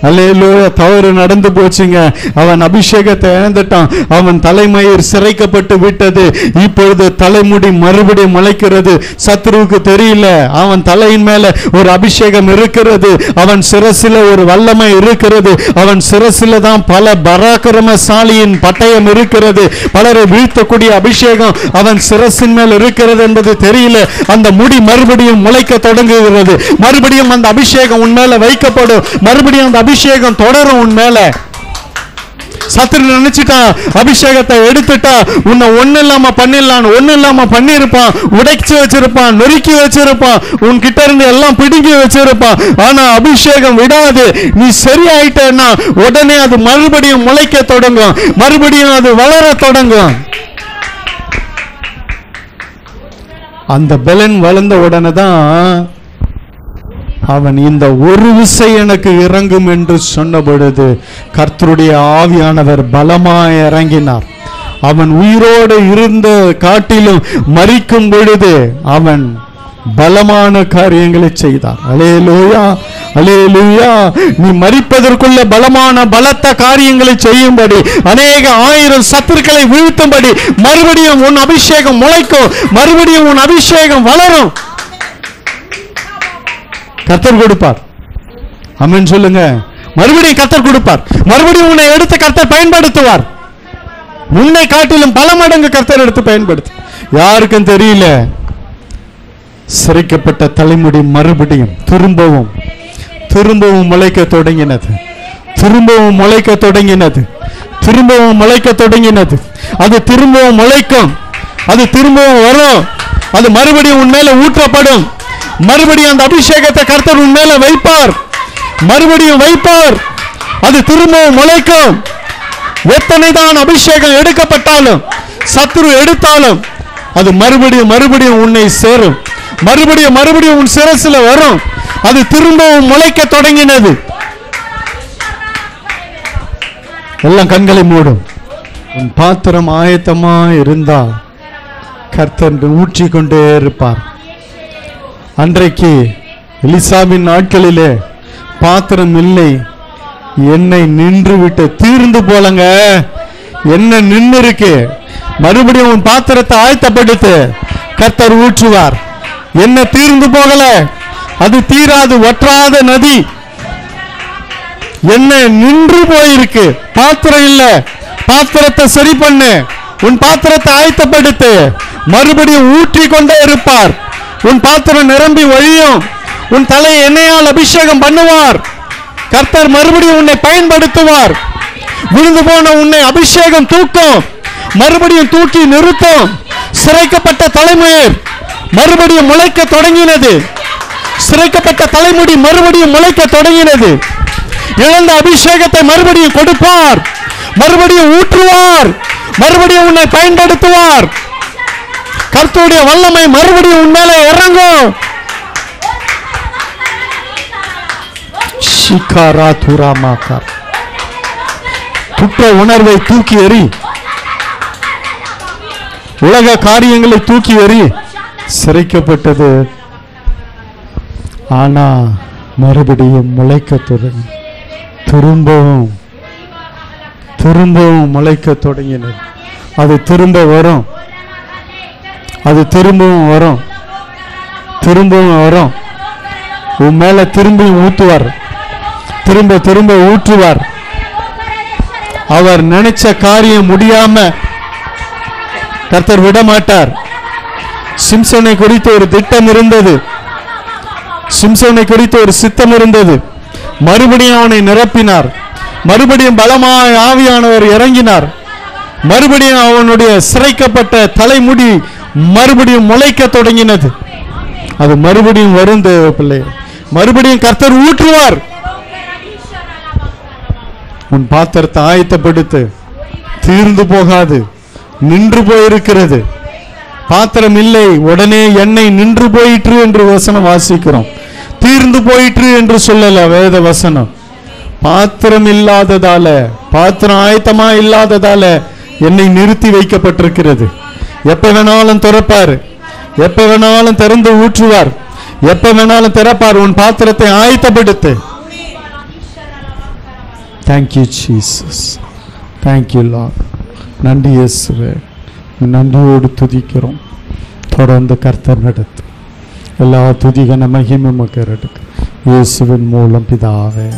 அல்லேலூயா. தவறு நடந்து போச்சுங்க. அவன் அபிஷேகத்தை இழந்துட்டான், அவன் தலைமயிர் சிறைக்கப்பட்டு விட்டது. இப்பொழுது தலைமுடி மறுபடியும் முளைக்கிறது. சத்ருவுக்கு தெரியல, அவன் தலையின் மேல ஒரு அபிஷேகம் இருக்கிறது, அவன் சிரசில ஒரு வல்லமை இருக்கிறது, அவன் சிரசில தான் பல பராக்கிரமசாலியின் பட்டயம் இருக்கிறது, பலரை வீழ்த்தக்கூடிய அபிஷேகம் அவன் சிரசின் மேல் இருக்கிறது என்பது தெரியல. அந்த முடி மறுபடியும் முளைக்க தொடங்குகிறது, மறுபடியும் அந்த அபிஷேகம் உன் மேல வைக்கப்படும், மறுபடியும் அந்த அபிஷேகம் தொடரும் உன் மேல. சத்துரு நினைச்சிட்டான், அபிஷேகத்தை எடுத்துட்டா உன்னை ஒண்ணு இல்லாம பண்ணிடலாம், ஒண்ணு இல்லாம பண்ணிருப்பான், உடைச்சு வச்சிருப்பான், நொறுக்கி வச்சிருப்பான், உன் கிட்ட இருந்து எல்லாம் பிடுங்கி வச்சிருப்பான். ஆனா அபிஷேகம் விடாது. நீ சரியாயிட்டேன்னா உடனே அது மறுபடியும் முளைக்க தொடங்கும், மறுபடியும் அது வளர தொடங்கும். அந்த பலன் வளர்ந்த உடனே தான் அவன் இந்த ஒரு விசை எனக்கு இறங்கும் என்று சொன்ன பொழுது கர்த்தருடைய ஆவியானவர் பலமாய் இறங்கினார். அவன் உயிரோடு இருந்த காட்டிலும் மரிக்கும் பொழுது அவன் பலமான காரியங்களை செய்தார். அல்லேலூயா, அல்லேலூயா. நீ மரிப்பதற்குள்ள பலத்த காரியங்களை செய்யும்படி, அநேக 1000 சத்துருக்களை வீழ்த்தும்படி மறுபடியும் உன் அபிஷேகம் முளைக்கும், மறுபடியும் உன் அபிஷேகம் வளரும். கர்த்தர் கொடுப்பார். ஆமென் சொல்லுங்க. மறுபடியும் கர்த்தர் கொடுப்பார், மறுபடியும் உன்னை எடுத்து கர்த்தர் பயன்படுத்துவார். முன்னை காட்டிலும் பல மடங்கு கர்த்தர் எடுத்து பயன்படுத்து. யாருக்கும் தெரியல. சிறைக்கப்பட்ட தலைமுடி மறுபடியும் திரும்பவும் முளைக்க தொடங்கினது, திரும்பவும் முளைக்க தொடங்கினது, திரும்பவும் முளைக்க தொடங்கினது. அது திரும்பவும் முளைக்கும். அது திரும்பவும் வரும். அது மறுபடியும் உன் மேல ஊற்றப்படும். மறுபடியும் அந்த அபிஷேகத்தை கர்த்தர் உன் மேல வைப்பார், மறுபடியும் வைப்பார். அது திரும்பவும் முளைக்கும். எத்தனை தான் அபிஷேகம் எடுக்கப்பட்டாலும், சத்துரு எடுத்தாலும், அது மறுபடியும் மறுபடியும் உன்னை சேரும். மறுபடியும் மறுபடியும் உன் சிரசில வரும். அது திரும்பவும் முளைக்க தொடங்கினது. எல்லாம் கண்களை மூடும். உன் பாத்திரம் ஆயத்தமா இருந்தா கர்த்தர் ஊற்றிக்கொண்டே இருப்பார். அன்றைக்கு எலிசாவின் நாட்களிலே பாத்திரம் இல்லை, எண்ணெய் நின்று விட்டு தீர்ந்து போலங்க. என்ன நின்று இருக்கு? மறுபடியும் உன் பாத்திரத்தை ஆயத்தப்படுத்து, கர்த்தர் ஊற்றுவார். என்ன தீர்ந்து போகல, அது தீராது வற்றாத நதி. என்ன நின்று போயிருக்கு, பாத்திரம் இல்ல. பாத்திரத்தை சரி பண்ணு, உன் பாத்திரத்தை ஆயத்தப்படுத்து, மறுபடியும் ஊற்றி கொண்டே இருப்பார். உன் பாத்திரம் நிரம்பி வழியும். உன் தலையை எண்ணெயால் அபிஷேகம் பண்ணுவார். கர்த்தர் மறுபடியும் உன்னை பயன்படுத்துவார். விழுந்து போன உன்னை அபிஷேகம் தூக்கும், மறுபடியும் தூக்கி நிறுத்தும். சிரைக்கப்பட்ட தலைமுறை மறுபடியும் முளைக்க தொடங்கினது. சிரைக்கப்பட்ட தலைமுடி மறுபடியும் முளைக்க தொடங்கினது. இழந்த அபிஷேகத்தை மறுபடியும் கொடுப்பார், மறுபடியும் ஊற்றுவார், மறுபடியும் உன்னை பயன்படுத்துவார். கர்த்தருடைய வல்லமை மறுபடியும் உன் மேலே இறங்கும். குற்ற உணர்வை தூக்கி எறி, உலக காரியங்களை தூக்கி எறி. சிரைக்கப்பட்டது ஆனா மறுபடியும் முளைக்க தொடங்கி, திரும்பவும் திரும்பவும் முளைக்க தொடங்கினது. அது திரும்ப வரும், அது திரும்பவும் வரும், திரும்பவும் வரும். உன் மேல திரும்பி ஊற்றுவார், திரும்ப திரும்ப ஊற்றுவார். அவர் நினைச்ச காரியம் முடியாம கர்த்தர் விட மாட்டார். சிம்சோனை குறித்து ஒரு திட்டம் இருந்தது, சிம்சோனை குறித்து ஒரு சித்தம் இருந்தது. மறுபடியும் அவனை நிரப்பினார், மறுபடியும் பலமாய் ஆவியானவர் இறங்கினார். மறுபடியும் அவனுடைய சிரைக்கப்பட்ட தலைமுடி மறுபடியும் முளைக்க தொடங்கினது. அது மறுபடியும் வரும் தேவ பிள்ளை, மறுபடியும் கர்த்தர் ஊற்றுவார். உன் பாத்திரத்தை ஆயத்தப்படுத்து, தீர்ந்து போகாது. நின்று போயிருக்கிறது பாத்திரம் இல்லை, உடனே எண்ணெய் நின்று போயிற்று என்று வசனம் வாசிக்கிறோம். தீர்ந்து போயிற்று என்று சொல்லல வேத வசனம். பாத்திரம் இல்லாததால, பாத்திரம் ஆயத்தமா இல்லாததால எண்ணெய் நிறுத்தி வைக்கப்பட்டிருக்கிறது. எப்ப வேணாலும் திறப்பார், எப்ப வேணாலும் திறந்து ஊற்றுவார், எப்ப வேணாலும் திறப்பார். உன் பாத்திரத்தை ஆயத்தப்படுத்து. Thank you Jesus, thank you Lord. நன்றி இயேசுவே, நன்றியோடு துதிக்கிறோம். தொடர்ந்து கர்த்தர் நடத்து. எல்லா துதிகன மகிமை மக்கள் இயேசுவின் மூலம் பிதாவே.